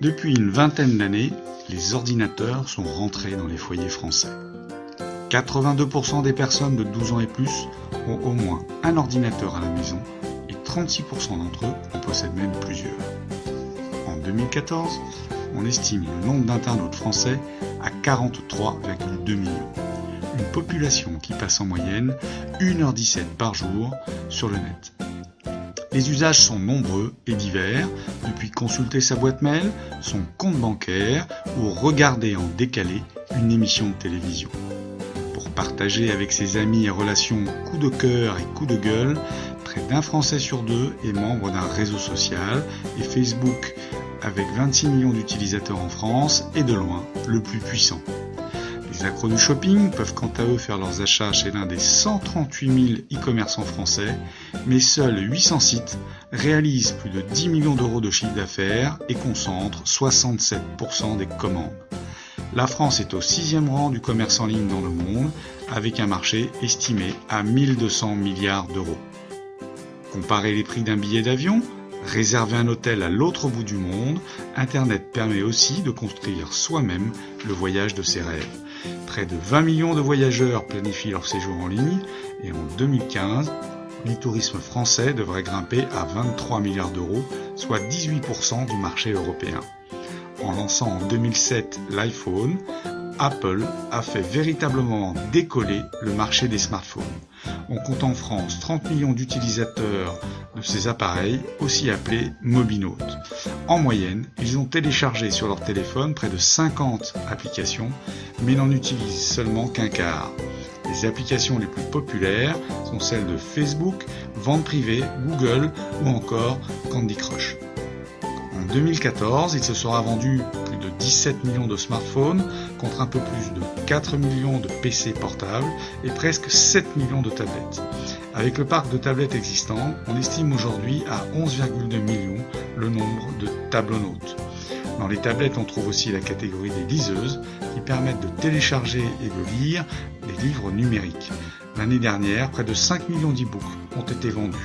Depuis une vingtaine d'années, les ordinateurs sont rentrés dans les foyers français. 82% des personnes de 12 ans et plus ont au moins un ordinateur à la maison et 36% d'entre eux en possèdent même plusieurs. En 2014, on estime le nombre d'internautes français à 43,2 millions. Une population qui passe en moyenne 1h17 par jour sur le net. Les usages sont nombreux et divers, depuis consulter sa boîte mail, son compte bancaire ou regarder en décalé une émission de télévision. Pour partager avec ses amis et relations coups de cœur et coups de gueule, près d'un Français sur deux est membre d'un réseau social et Facebook, avec 26 millions d'utilisateurs en France, est de loin le plus puissant. Les accros du shopping peuvent quant à eux faire leurs achats chez l'un des 138 000 e-commerçants français, mais seuls 800 sites réalisent plus de 10 millions d'euros de chiffre d'affaires et concentrent 67% des commandes. La France est au 6e rang du commerce en ligne dans le monde, avec un marché estimé à 1200 milliards d'euros. Comparez les prix d'un billet d'avion, réserver un hôtel à l'autre bout du monde, Internet permet aussi de construire soi-même le voyage de ses rêves. Près de 20 millions de voyageurs planifient leur séjour en ligne et en 2015, l'e-tourisme français devrait grimper à 23 milliards d'euros, soit 18% du marché européen. En lançant en 2007 l'iPhone, Apple a fait véritablement décoller le marché des smartphones. On compte en France 30 millions d'utilisateurs de ces appareils, aussi appelés mobinautes. En moyenne, ils ont téléchargé sur leur téléphone près de 50 applications, mais n'en utilisent seulement qu'un quart. Les applications les plus populaires sont celles de Facebook, Vente privée, Google ou encore Candy Crush. En 2014, il se sera vendu plus de 17 millions de smartphones contre un peu plus de 4 millions de PC portables et presque 7 millions de tablettes. Avec le parc de tablettes existant, on estime aujourd'hui à 11,2 millions le nombre de tablonautes. Dans les tablettes, on trouve aussi la catégorie des liseuses qui permettent de télécharger et de lire des livres numériques. L'année dernière, près de 5 millions d'e-books ont été vendus.